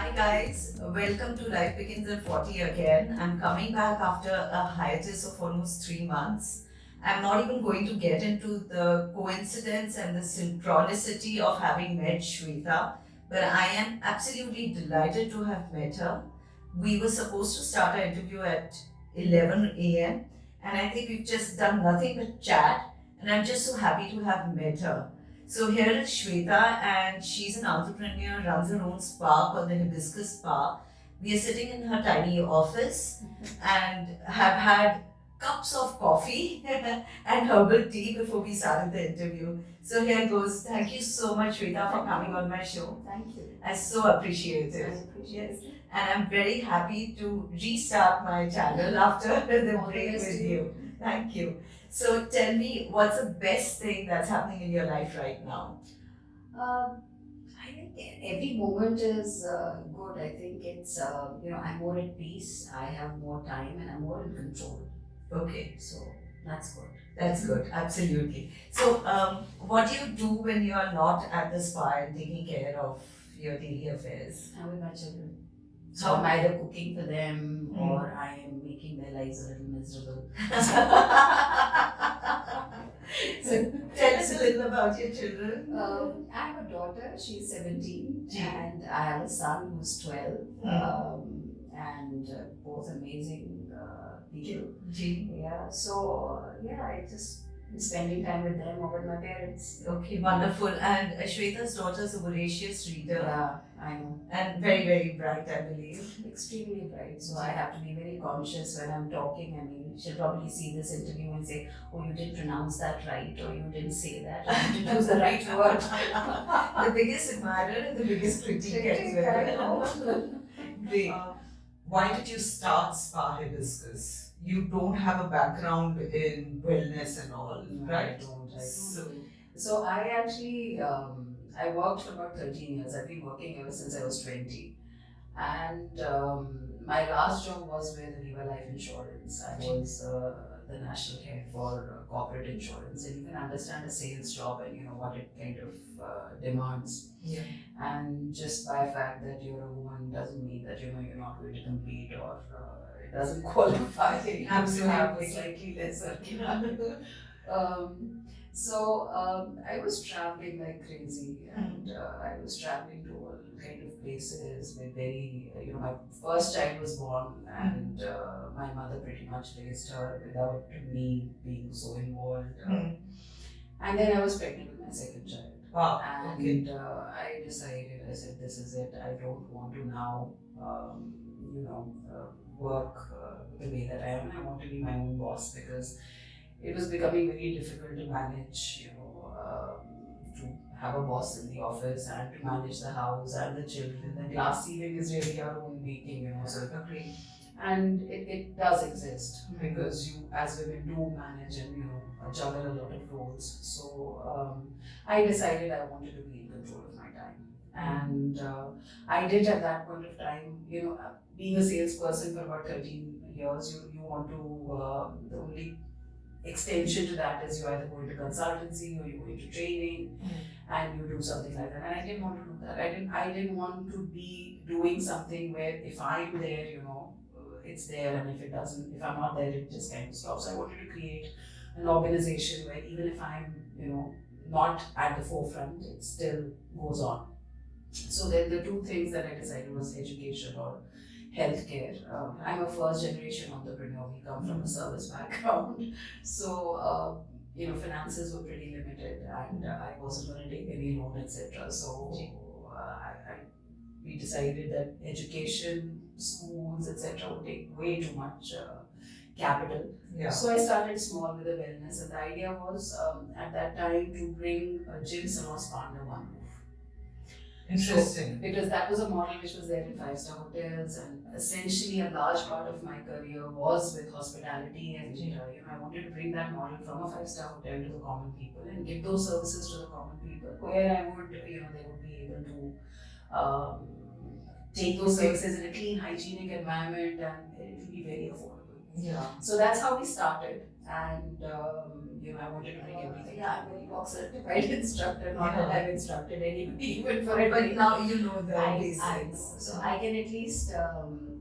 Hi guys, welcome to Life Begins at 40 again. I'm coming back after a hiatus of almost 3 months. I'm not even going to get into the coincidence and the synchronicity of having met Shweta, but I am absolutely delighted to have met her. We were supposed to start our interview at 11 a.m., and I think we've just done nothing but chat, and I'm just so happy to have met her. So here is Shweta, and she's an entrepreneur, runs her own spa called the Hibiscus Spa. We are sitting in her tiny office and have had cups of coffee and herbal tea before we started the interview. So here goes. Thank you so much, Shweta, for coming on my show. Thank you. I so appreciate I it. appreciate Yes. it. And I'm very happy to restart my channel after the All the break best with to you. Thank you. So tell me, what's the best thing that's happening in your life right now? I think every moment is good. I think it's, I'm more at peace, I have more time, and I'm more in control. Okay, So that's good. that's good. Absolutely. So, what do you do when you are not at the spa and taking care of your daily affairs? I'm with my children. So I'm either cooking for them or I am making their lives a little miserable. So, tell us a little about your children. I have a daughter, she's 17, Gee. and I have a son who's 12, and both amazing people. Gee. Yeah, so I just spending time with them or with my parents. Okay, wonderful. And Shweta's daughter is a voracious reader. Yeah, I know. And very, very bright, I believe. Extremely bright. So I have to be very conscious when I'm talking. I mean, she'll probably see this interview and say, "Oh, you didn't pronounce that right, or you didn't say that, or you didn't use the right word." The biggest admirer and the biggest critique as well. Great. Why did you start Spa Hibiscus? You don't have a background in wellness and all, No, right? I don't. So I actually I worked for about 13 years. I've been working ever since I was 20. And my last job was with Viva Life Insurance. I was the national head for corporate insurance, and you can understand a sales job and what it kind of demands. Yeah. And just by fact that you're a woman doesn't mean that you're not going to compete or it doesn't qualify. You have a slightly lesser. I was traveling like crazy, and I was traveling to all kind of places with my first child was born, and my mother pretty much raised her without me being so involved. And then I was pregnant with my second child. Wow. And I decided, I said, this is it. I don't want to now, work the way that I am. I want to be my own boss because it was becoming very difficult to manage, to have a boss in the office and to manage the house and the children. The glass ceiling is really our own making, so agree. And it does exist because you, as women, do manage and juggle a lot of roles. So I decided I wanted to be in control of my time, and I did at that point of time. Being a salesperson for about 13 years, you want to the only extension to that is you either go into consultancy or you go into training and you do something like that. And I didn't want to do that. I didn't want to be doing something where if I'm there, it's there, and if I'm not there, it just kind of stops. I wanted to create an organization where even if I'm, not at the forefront, it still goes on. So then the two things that I decided was education or healthcare. I'm a first generation entrepreneur. We come from a service background. So, finances were pretty limited, and I wasn't going to take any loan, etc. So, we decided that education, schools, etc., would take way too much capital. Yeah. So I started small with the wellness, and the idea was at that time to bring a gym, salon, spa under one roof. Interesting. So, because that was a model which was there in 5-star hotels, and essentially a large part of my career was with hospitality, and I wanted to bring that model from a 5-star hotel to the common people and give those services to the common people, where I would, they would be able to take those services in a clean, hygienic environment, and it would be very affordable. Yeah. So that's how we started. And I wanted to bring everything. Yeah, I'm very box certified instructor. Not that I've instructed anybody even for a But day. now you know the I basics. know. So I can at least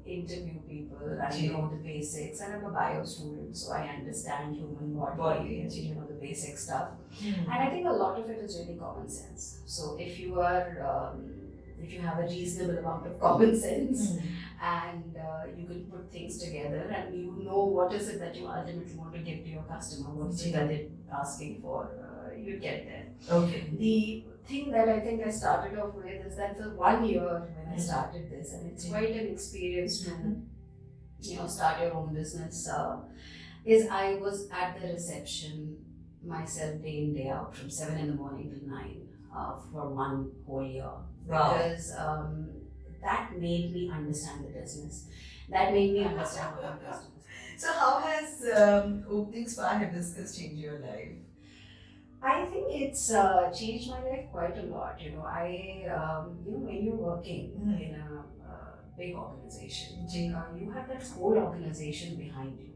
interview people. I know the basics, and I'm a bio student, so I understand human body and the basic stuff. And I think a lot of it is really common sense. So if you have a reasonable amount of common sense, and you can put things together, and you know what is it that you ultimately want to give to your customer, what is it that they're asking for, you get there. Okay. The thing that I think I started off with is that for 1 year when I started this, and it's quite an experience to start your own business, is I was at the reception myself day in day out from 7 in the morning till 9 for 1 whole year. Wow. Because that made me understand the business. That made me understand what my customers. So how has opening Spa Hibiscus changed your life? I think it's changed my life quite a lot. When you're working in a big organization, you have that whole organization behind you.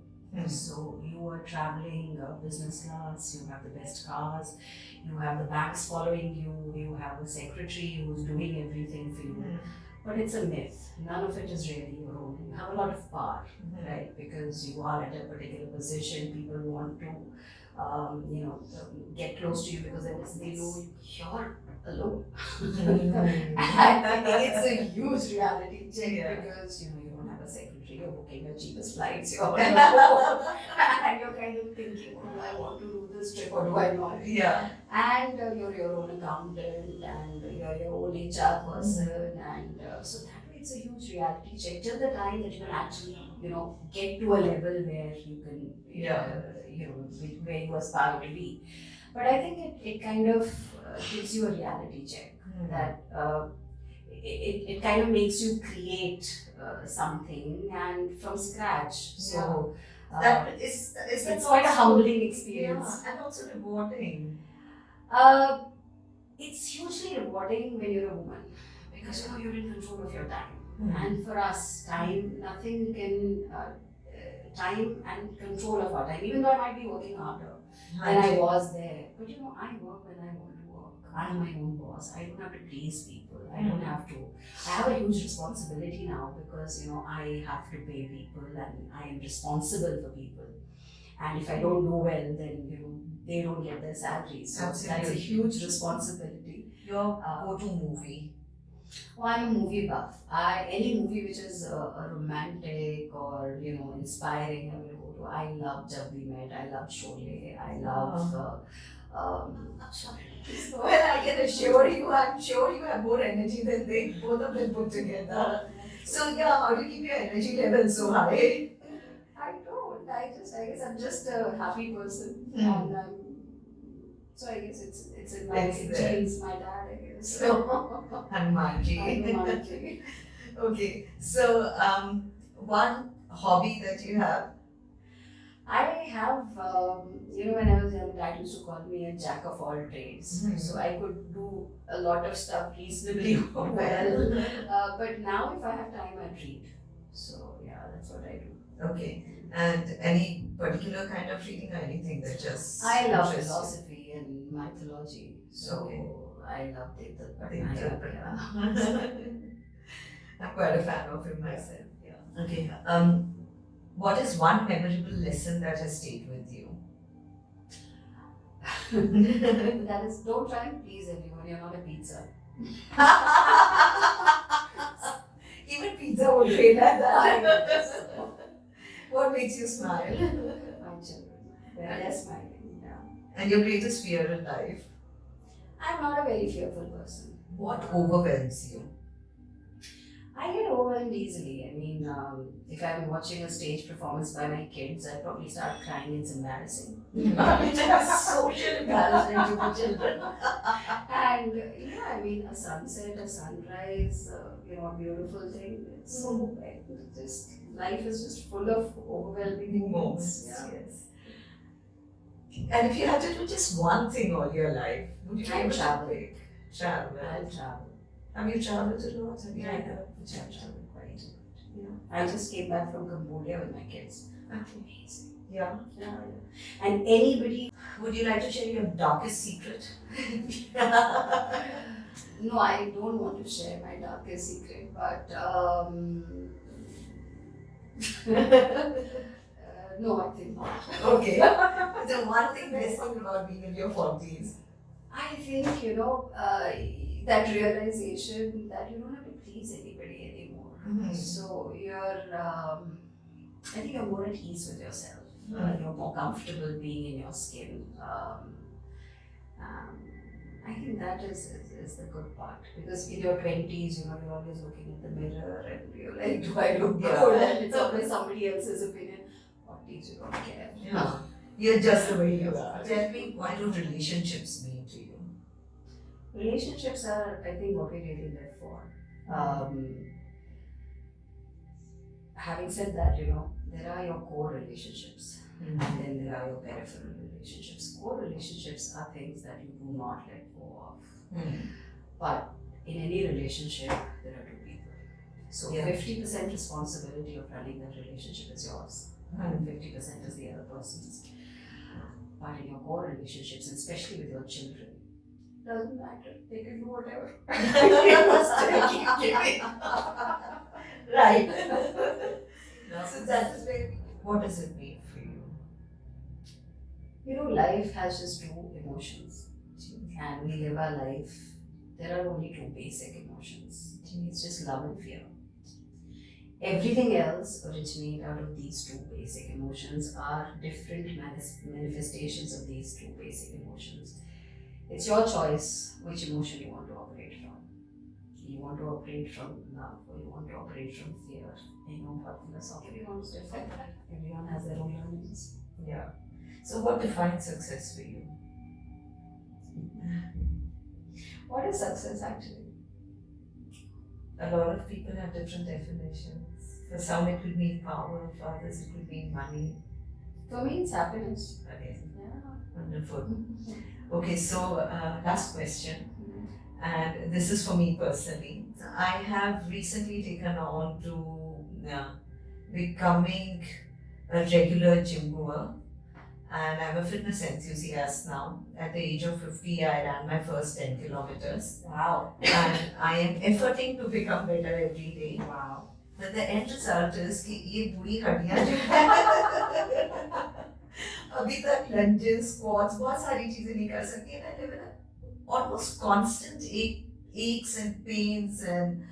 So you are traveling business class, you have the best cars, you have the banks following you, you have a secretary who's doing everything for you. But it's a myth. None of it is really your own. You have a lot of power, right? Because you are at a particular position, people want to get close to you because they know you're alone. And I think it's a huge reality check because you don't have a secretary, you're booking your cheapest flights, you're on your phone, and you're kind of thinking, do I want to do this trip or do I not? Yeah. And you're your own accountant and you're your own HR person, and so that way it's a huge reality check till the time that you can actually get to a level where you can where you aspire to be. But I think it kind of gives you a reality check that it kind of makes you create something and from scratch. So it's quite a humbling experience. Yeah, and also rewarding. It's hugely rewarding when you're a woman because you're in control of your time. And for us, time and control of our time. Even though I might be working harder than I was there, but I work when I want to work. I'm my own boss. I don't have to please people. I don't have to. I have a huge responsibility now because I have to pay people and I am responsible for people. And if I don't do well, then they don't get their salaries. So that's a huge responsibility. Your go-to movie? Well, I'm a movie buff. Any movie which is a romantic or inspiring, I will go to. I love Jab We Met. I love Sholay. I love. Well, I can assure you, I'm sure you have more energy than they both of them put together. So yeah, how do you keep your energy level so high? I don't. I guess I'm just a happy person, and so I guess it's in my genes. My dad, I guess. So Hanumanji. Okay, so one hobby that you have? I have, when I was young, Dad used to call me a jack of all trades. So I could do a lot of stuff reasonably well. But now, if I have time, I read. So yeah, that's what I do. Okay. And any particular kind of reading or anything that just I love philosophy and mythology. So I love I'm quite a fan of him myself. Yeah. Okay. What is one memorable lesson that has stayed with you? That is, don't try and please everyone. You're not a pizza. Even pizza would fail at that. What makes you smile? My children. They're smiling. Yeah. And your greatest fear in life? I'm not a very fearful person. What overwhelms you? I get overwhelmed easily. I mean, if I'm watching a stage performance by my kids, I probably start crying. It's embarrassing. It's social embarrassment to the children. And I mean, a sunset, a sunrise, a beautiful thing. It's so just life is just full of overwhelming moments. Yes. And if you had to do just one thing all your life, would you travel? Travel. I'll travel. Have you traveled a lot? I've traveled quite a lot. I just came back from Cambodia with my kids. Amazing. Yeah. Yeah. And anybody. Would you like to share your darkest secret? No, I don't want to share my darkest secret, but no, I think not. Okay. The one thing missing about being in your 40s. I think, that realization that you don't have to please anybody anymore. Mhm. So I think you're more at ease with yourself. You're more comfortable being in your skin. Um, I think that is the good part, because in your 20s, you're always looking at the mirror and you're like, do I look Yeah. good? And it's always somebody else's opinion. 40s, you don't care. Yeah. You're just the way you are. Tell me, what do relationships mean to you? Relationships are, I think, what we really live for. Having said that, there are your core relationships, and then there are your peripheral relationships. Core relationships are things that you do not let go of. But in any relationship, there are two people. So 50% responsibility of running that relationship is yours, and 50% is the other person's. But in your core relationships, and especially with your children, doesn't matter. They can do whatever. Still keep giving. Right. So that is where. What does it mean for you? Life has just two emotions, and we live our life. There are only two basic emotions. It's just love and fear. Everything else originates out of these two basic emotions, are different manifestations of these two basic emotions. It's your choice which emotion you want to operate from. You want to operate from love, or you want to operate from fear. But philosophy, everyone's different. Everyone has their own learnings. Yeah. So what defines success for you? What is success actually? A lot of people have different definitions. For some it could mean power, for others it could mean money. For me, it's happiness. Okay. Yeah. Wonderful. Okay, so last question, and this is for me personally. I have recently taken on to becoming a regular gym goer, and I'm a fitness enthusiast now. At the age of 50, I ran my first 10 kilometers. Wow. And I am efforting to become better every day. Wow. But the end result is कि ये बुरी हड्डियाँ जो हैं अभी तक lunges, squats, बहुत सारी चीजें नहीं कर सकती, and I live in almost constant aches and pains, and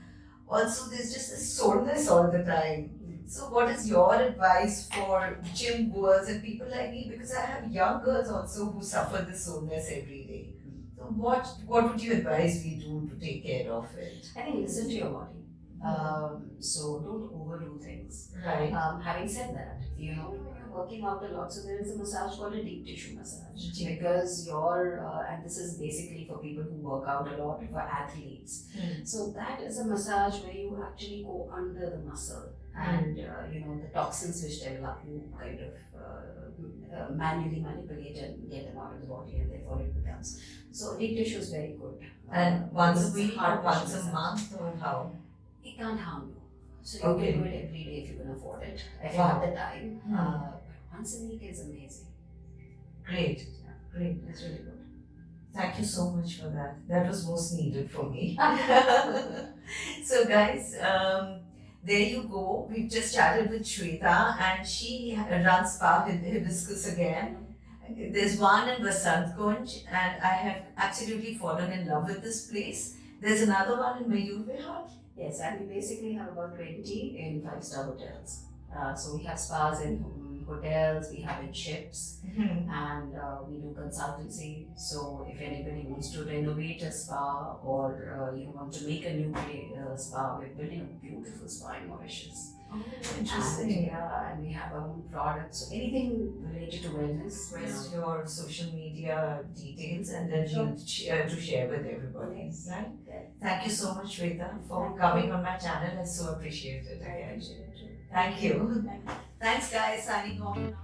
also there's just this soreness all the time. So what is your advice for gym goers and people like me, because I have young girls also who suffer this soreness every day. So what would you advise we do to take care of it? I think listen to your body. So don't overdo things. Right. Having said that, you're working out a lot, so there is a massage called a deep tissue massage, because and this is basically for people who work out a lot, for athletes. So that is a massage where you actually go under the muscle, and the toxins which develop, you kind of manually manipulate and get them out of the body, and therefore it becomes. So deep tissue is very good. And once a week or hard once a massage. month, or how? It can't harm you. So you Okay. can do it every day if you can afford it, if you Wow. have the time. But once a week is amazing. Great. Great. It's really good. Thank you so much for that. That was most needed for me. So guys, there you go. We've just chatted with Shweta, and she runs Spa Hibiscus again. There's one in Vasant Kunj, and I have absolutely fallen in love with this place. There's another one in Mayur Vihar. Yes, and we basically have about 20 in 5-star hotels. So we have spas in hotels, we have in ships, and we do consultancy. So if anybody wants to renovate a spa, or you want to make a new spa, we're building a beautiful spa in Mauritius. Oh, interesting. And we have our own products. So anything related to wellness. Where's your social media details, and then to share with everybody, Yes. right? Yes. Thank you so much, Shweta, for Thank coming you. on my channel. I so appreciate it I again. appreciate it too. Thank you. Thank you. Thanks, guys. Signing off now.